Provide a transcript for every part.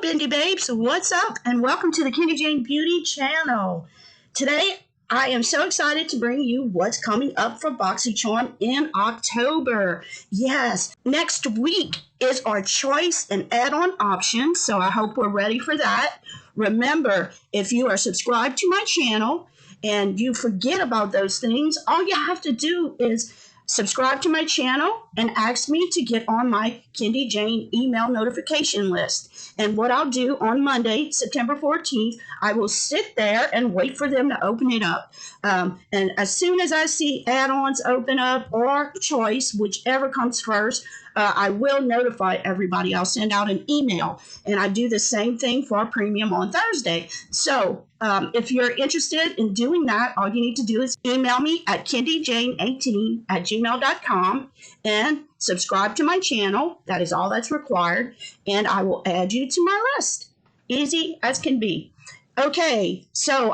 Bindi babes, what's up? And welcome to the Kendy Beauty channel. Today, I am so excited to bring you what's coming up for Boxycharm in October. Yes, next week is our choice and add-on options, so I hope we're ready for that. Remember, if you are subscribed to my channel and you forget about those things, all you have to do is subscribe to my channel and ask me to get on my Kendy Jane email notification list. And what I'll do on Monday, September 14th, I will sit there and wait for them to open it up. And as soon as I see add-ons open up or choice, whichever comes first, I will notify everybody. I'll send out an email. And I do the same thing for premium on Thursday. So if you're interested in doing that, all you need to do is email me at kendyjane18@gmail.com and subscribe to my channel. That is all that's required. And I will add you to my list. Easy as can be. Okay, so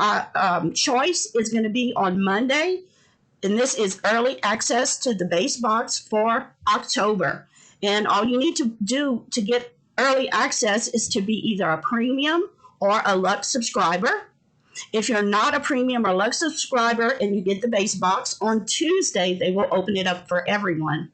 choice is going to be on Monday. And this is early access to the base box for October. And all you need to do to get early access is to be either a premium or a Luxe subscriber. If you're not a premium or Luxe subscriber and you get the base box, on Tuesday they will open it up for everyone.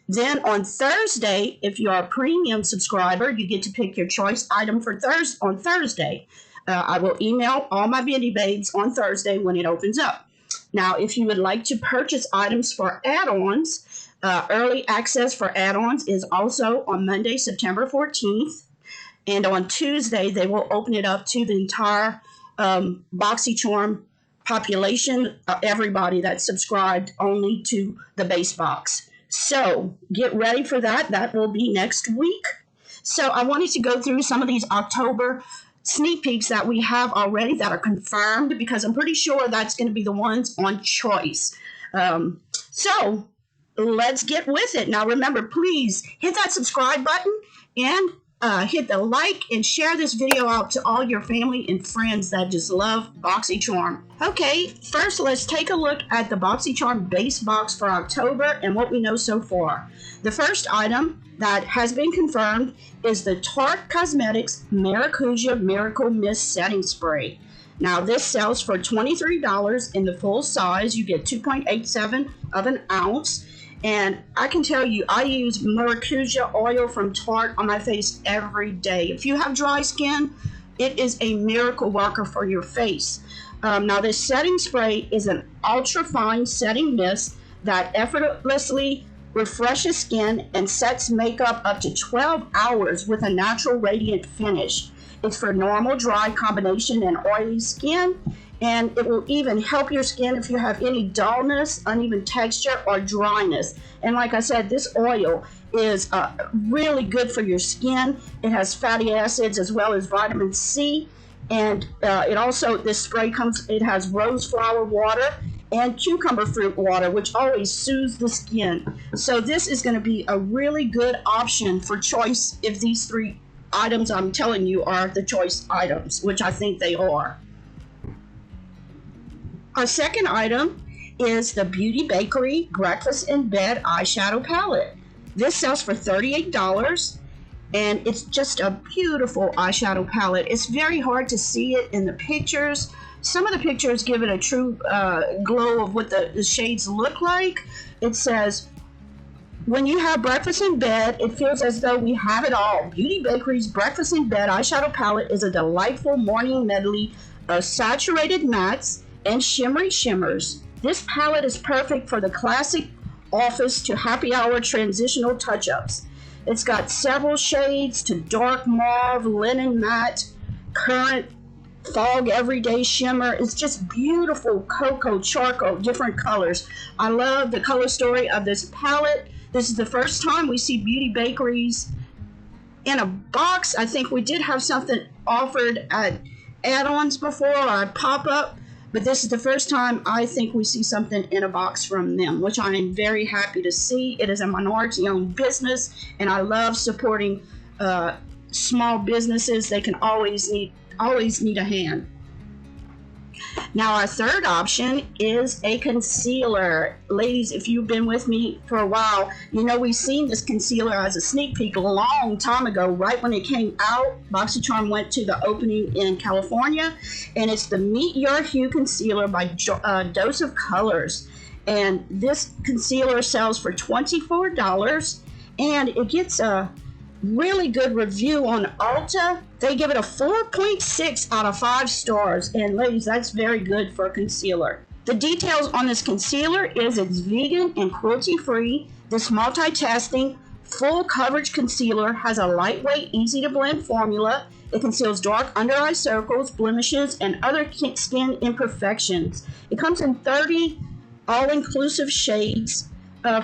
Then on Thursday, if you're a premium subscriber, you get to pick your choice item for on Thursday. I will email all my Bindi babes on Thursday when it opens up. Now, if you would like to purchase items for add-ons, early access for add-ons is also on Monday, September 14th. And on Tuesday, they will open it up to the entire Boxycharm population, everybody that's subscribed only to the base box. So get ready for that. That will be next week. So I wanted to go through some of these October sneak peeks that we have already that are confirmed, because I'm pretty sure that's going to be the ones on choice. So let's get with it. Now remember, please hit that subscribe button and hit the like and share this video out to all your family and friends that just love Boxycharm. Okay, first let's take a look at the Boxycharm base box for October and what we know so far. The first item that has been confirmed is the Tarte Cosmetics Maracuja Miracle Mist Setting Spray. Now this sells for $23 in the full size. You get 2.87 of an ounce. And I can tell you, I use maracuja oil from Tarte on my face every day. If you have dry skin, it is a miracle worker for your face. Now this setting spray is an ultra fine setting mist that effortlessly refreshes skin and sets makeup up to 12 hours with a natural radiant finish. It's for normal, dry combination and oily skin, and it will even help your skin if you have any dullness, uneven texture, or dryness. And like I said, this oil is really good for your skin. It has fatty acids as well as vitamin C, and this spray it has rose flower water and cucumber fruit water, which always soothes the skin. So this is going to be a really good option for choice if these three items I'm telling you are the choice items, which I think they are. Our second item is the Beauty Bakery Breakfast in Bed Eyeshadow Palette. This sells for $38, and it's just a beautiful eyeshadow palette. It's very hard to see it in the pictures. Some of the pictures give it a true glow of what the shades look like. It says, when you have breakfast in bed, it feels as though we have it all. Beauty Bakery's Breakfast in Bed Eyeshadow Palette is a delightful morning medley of saturated mattes and shimmery shimmers. This palette is perfect for the classic office to happy hour transitional touch-ups. It's got several shades to dark mauve, linen matte, current, fog everyday shimmer. It's just beautiful cocoa, charcoal, different colors. I love the color story of this palette. This is the first time we see Beauty Bakeries in a box. I think we did have something offered at add-ons before, or a pop-up, but this is the first time I think we see something in a box from them, which I am very happy to see. It is a minority-owned business, and I love supporting small businesses. They can always need a hand. Now our third option is a concealer. Ladies, if you've been with me for a while, you know we've seen this concealer as a sneak peek a long time ago. Right when it came out, Boxycharm went to the opening in California, and it's the Meet Your Hue Concealer by Dose of Colors. And this concealer sells for $24, and it gets a really good review on Ulta. They give it a 4.6 out of 5 stars, and ladies, that's very good for a concealer. The details on this concealer is it's vegan and cruelty-free. This multitasking full coverage concealer has a lightweight, easy to blend formula. It conceals dark under eye circles, blemishes, and other skin imperfections. It comes in 30 all-inclusive shades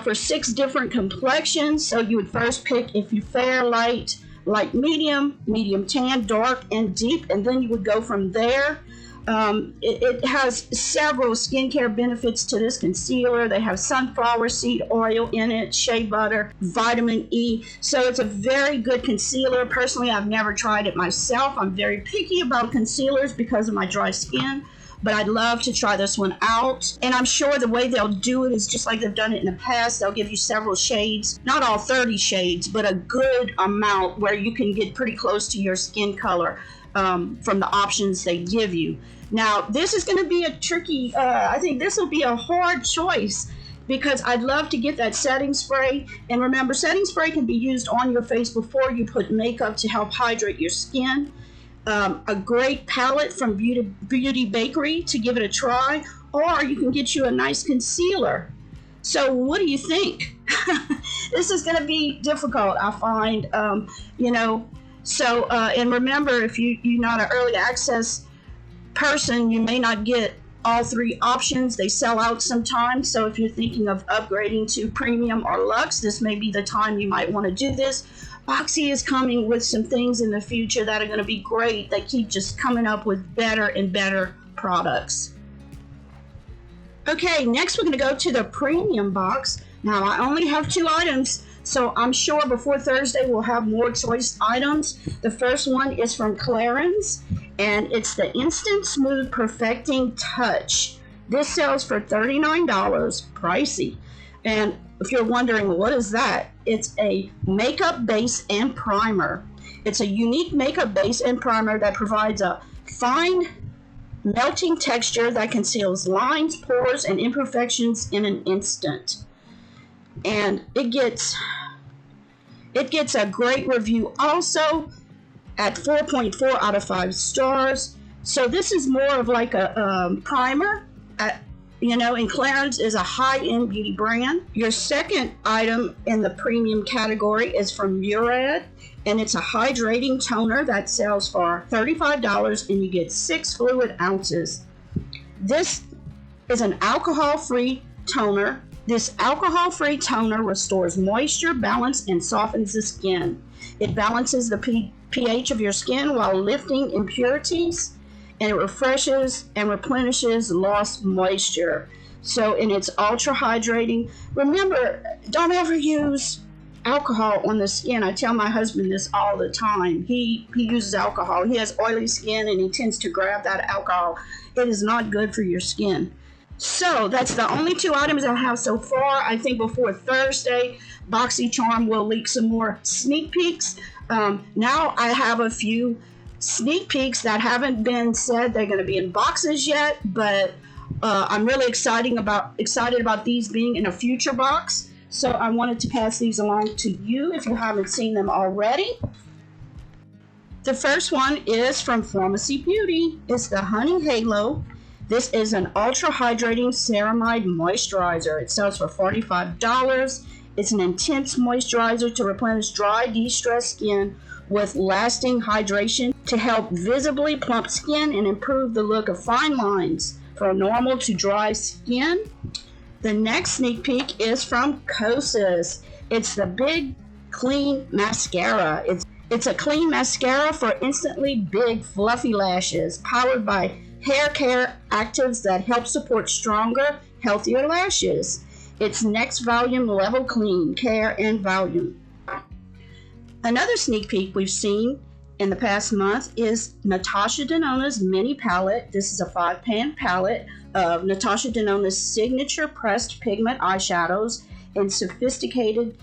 for 6 different complexions. So you would first pick if you fair, light, light medium, medium tan, dark, and deep, and then you would go from there. It has several skincare benefits to this concealer. They have sunflower seed oil in it, shea butter, vitamin E. So it's a very good concealer. Personally, I've never tried it myself. I'm very picky about concealers because of my dry skin, but I'd love to try this one out. And I'm sure the way they'll do it is just like they've done it in the past. They'll give you several shades, not all 30 shades, but a good amount where you can get pretty close to your skin color from the options they give you. Now, this is going to be a tricky, I think this will be a hard choice because I'd love to get that setting spray. And remember, setting spray can be used on your face before you put makeup to help hydrate your skin. A great palette from Beauty Bakery to give it a try, or you can get you a nice concealer. So what do you think? This is going to be difficult, I find, and remember, if you're not an early access person, you may not get all 3 options. They sell out sometimes. So if you're thinking of upgrading to premium or luxe, this may be the time you might want to do this. Boxy is coming with some things in the future that are going to be great. They keep just coming up with better and better products. Okay, next we're going to go to the premium box. Now, I only have 2 items, so I'm sure before Thursday we'll have more choice items. The first one is from Clarins, and it's the Instant Smooth Perfecting Touch. This sells for $39, pricey. And if you're wondering, what is that? It's a makeup base and primer. It's a unique makeup base and primer that provides a fine melting texture that conceals lines, pores, and imperfections in an instant. And it gets a great review also at 4.4 out of 5 stars. So this is more of like a primer. And Clarins is a high-end beauty brand. Your second item in the premium category is from Murad, and it's a hydrating toner that sells for $35, and you get 6 fluid ounces. This is an alcohol-free toner. This alcohol-free toner restores moisture, balance, and softens the skin. It balances the pH of your skin while lifting impurities, and it refreshes and replenishes lost moisture. And it's ultra hydrating. Remember, don't ever use alcohol on the skin. I tell my husband this all the time. He uses alcohol. He has oily skin and he tends to grab that alcohol. It is not good for your skin. So that's the only 2 items I have so far. I think before Thursday, Boxycharm will leak some more sneak peeks. Now I have a few sneak peeks that haven't been said they're going to be in boxes yet, but I'm really excited about these being in a future box. So I wanted to pass these along to you if you haven't seen them already. The first one is from Pharmacy Beauty. It's the Honey Halo. This is an ultra hydrating ceramide moisturizer. It sells for $45. It's an intense moisturizer to replenish dry, de-stressed skin with lasting hydration to help visibly plump skin and improve the look of fine lines from normal to dry skin. The next sneak peek is from Kosas. It's the Big Clean Mascara. It's a clean mascara for instantly big fluffy lashes, powered by hair care actives that help support stronger, healthier lashes. It's next volume level clean, care, and volume. Another sneak peek we've seen in the past month is Natasha Denona's mini palette. This is a 5-pan palette of Natasha Denona's signature pressed pigment eyeshadows in sophisticated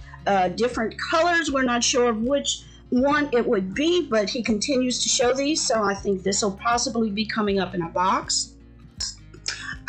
different colors. We're not sure of which one it would be, but he continues to show these, so I think this will possibly be coming up in a box.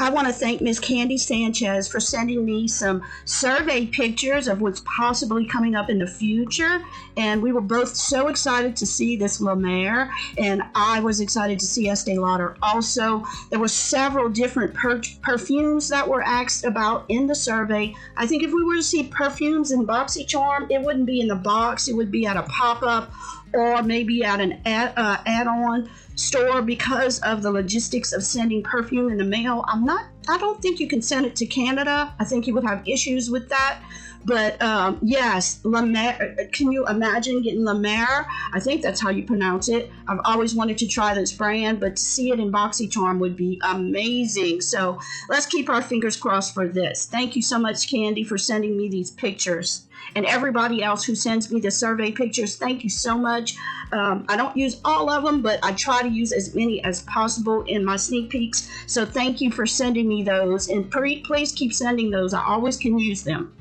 I want to thank Miss Kendy Sanchez for sending me some survey pictures of what's possibly coming up in the future. And we were both so excited to see this La Mer, and I was excited to see Estee Lauder also. There were several different perfumes that were asked about in the survey. I think if we were to see perfumes in Boxycharm, it wouldn't be in the box. It would be at a pop-up or maybe at an add-on store because of the logistics of sending perfume in the mail. I don't think you can send it to Canada. I think you would have issues with that. But yes, La Mer, can you imagine getting La Mer? I think that's how you pronounce it. I've always wanted to try this brand, but to see it in Boxycharm would be amazing. So let's keep our fingers crossed for this. Thank you so much, Kendy, for sending me these pictures. And everybody else who sends me the survey pictures, thank you so much. I don't use all of them, but I try to use as many as possible in my sneak peeks. So thank you for sending me those. And please keep sending those. I always can use them.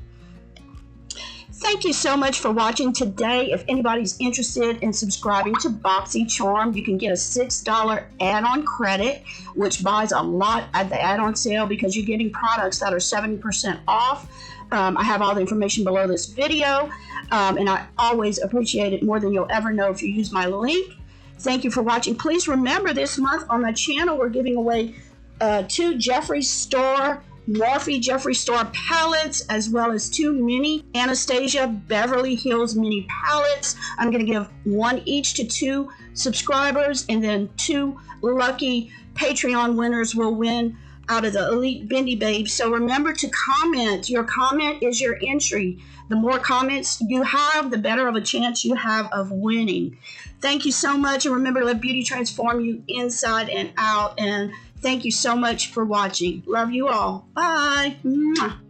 Thank you so much for watching today. If anybody's interested in subscribing to Boxycharm, you can get a $6 add-on credit, which buys a lot at the add-on sale because you're getting products that are 70% off. I have all the information below this video, and I always appreciate it more than you'll ever know if you use my link. Thank you for watching. Please remember, this month on my channel, we're giving away 2 Jeffree Star Morphe Jeffree Star palettes, as well as 2 mini Anastasia Beverly Hills mini palettes. I'm going to give 1 each to 2 subscribers, and then 2 lucky Patreon winners will win out of the Elite Bindi Babes. So remember to comment. Your comment is your entry. The more comments you have, the better of a chance you have of winning. Thank you so much, and remember, let beauty transform you inside and out. And thank you so much for watching. Love you all. Bye. Mwah.